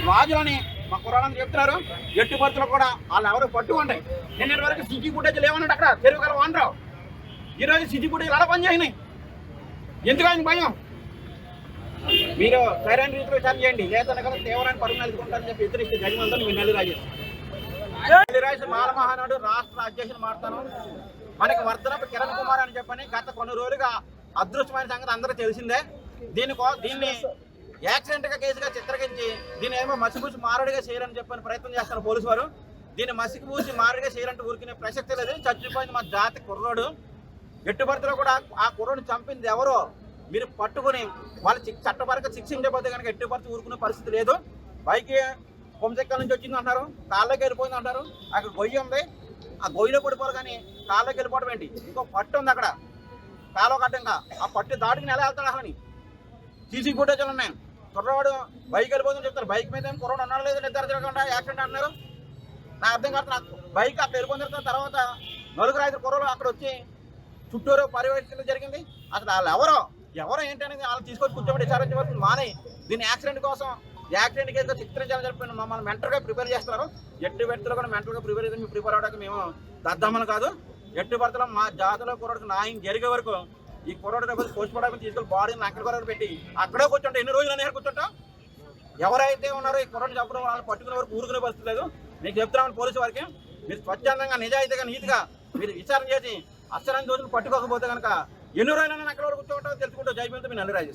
రాజులని మా కుర్రాళ్ళని చెప్తున్నారు. ఎట్టి పరిస్థితుల్లో కూడా వాళ్ళు ఎవరు పట్టుకుంటాయి. నిన్నటి వరకు సిటీ ఫుటేజ్ లేవన్నాడు అక్కడ చెరువు గల వానరావు. ఈరోజు సిటీ ఫుటేజ్ ఎలా పని చేసినాయి? ఎందుకు ఆయన భయం? మీరు సరైన రీతిలో విచారణ చేయండి. లేదన్న కదా తీవ్రమైన పరుగులు ఎదుర్కొంటారని చెప్పి హెచ్చరిస్తే జరిగినంత మీరు నెల్లిరాజు మాలమహానాడు రాష్ట్ర అధ్యక్షులు మారుతాను. మనకి వర్ధనపు కిరణ్ కుమార్ అని చెప్పని గత కొన్ని రోజులుగా అదృష్టమైన సంగతి అందరూ తెలిసిందే. దీన్ని యాక్సిడెంట్ గా కేసుగా చిత్రకించి దీన్ని ఏమో మసిపూసి మారడిగా చేయాలని చెప్పని ప్రయత్నం చేస్తారు పోలీసు వారు. దీన్ని మసిపూసి మారడిగా చేయాలంటే ఊరికినే ప్రసక్తి లేదు. చచ్చిపోయింది మా జాతి కుర్రోడు. ఎట్టుబడిలో కూడా ఆ కుర్రోడిని చంపింది ఎవరో మీరు పట్టుకుని వాళ్ళు చట్టపరంగా శిక్షించకపోతే కనుక ఎట్టుబడి ఊరుకునే పరిస్థితి లేదు. బైక్ కొమ్మెక్కల నుంచి వచ్చింది అంటారు, కాళ్ళకి వెళ్ళిపోయింది అంటారు. అక్కడ గొయ్యి ఉంది, ఆ గొయ్యిలో పడిపోరు కానీ కాళ్ళకి వెళ్ళిపోవడం ఏంటి? ఇంకో పట్టు ఉంది అక్కడ కాలువ కట్టంగా. ఆ పట్టు దాటుకుని ఎలా వెళ్తాడు అసలు? సీసీ ఫుటేజ్లు ఉన్నాయి. కుర్రవాడు బైక్ వెళ్ళిపోతుందని చెప్తారు. బైక్ మీద ఏం కుర్రాడు ఉన్నాడు లేదు నిర్ధారించకుండా యాక్సిడెంట్ అంటున్నారు. నాకు అర్థం కాదు. నాకు బైక్ అక్కడ వెళ్ళిపోయిన తర్వాత 4-5 కుర్రలు అక్కడ వచ్చి చుట్టూరు పర్యవేక్షణ జరిగింది. అసలు వాళ్ళు ఎవరో ఏంటి అనేది వాళ్ళు తీసుకొచ్చి కూర్చోబెట్టి విచారించవలసింది మానే. దీన్ని యాక్సిడెంట్ కోసం యాక్సిడెంట్ కేసుగా చిత్రించాలని చెప్పి మమ్మల్ని మెంటల్గా ప్రిపేర్ చేస్తున్నారు. ఎట్టి వ్యక్తులు కూడా మెంటల్గా ప్రిపేర్ అవడానికి మేము దద్దమ్మలు కాదు. ఎట్టి భర్తలో మా జాతిలో కుర్రాడికి న్యాయం జరిగే వరకు ఈ కుర్రాడు పోస్ట్ మార్టం తీసుకెళ్ళి బాడీని అక్కడ కూడా పెట్టి అక్కడే కూర్చుంటాం. ఎన్ని రోజులు అనేది కూర్చుంటాం? ఎవరైతే ఉన్నారో ఈ కుర్రాడు చెప్పడం వాళ్ళని పట్టుకునే వరకు ఊరుకునే పరిస్థితి లేదు. మీకు చెప్తున్నామని పోలీసు వారికి మీరు స్వచ్ఛందంగా నిజాయితీగా నీతిగా మీరు విచారణ చేసి అసలు రోజులు పట్టుకోకపోతే కనుక ఎన్ని రోజులైనా అక్కడ వరకు కూర్చోవటం తెలుసుకుంటూ జైపీతో మీరు నెల్లిరాజు.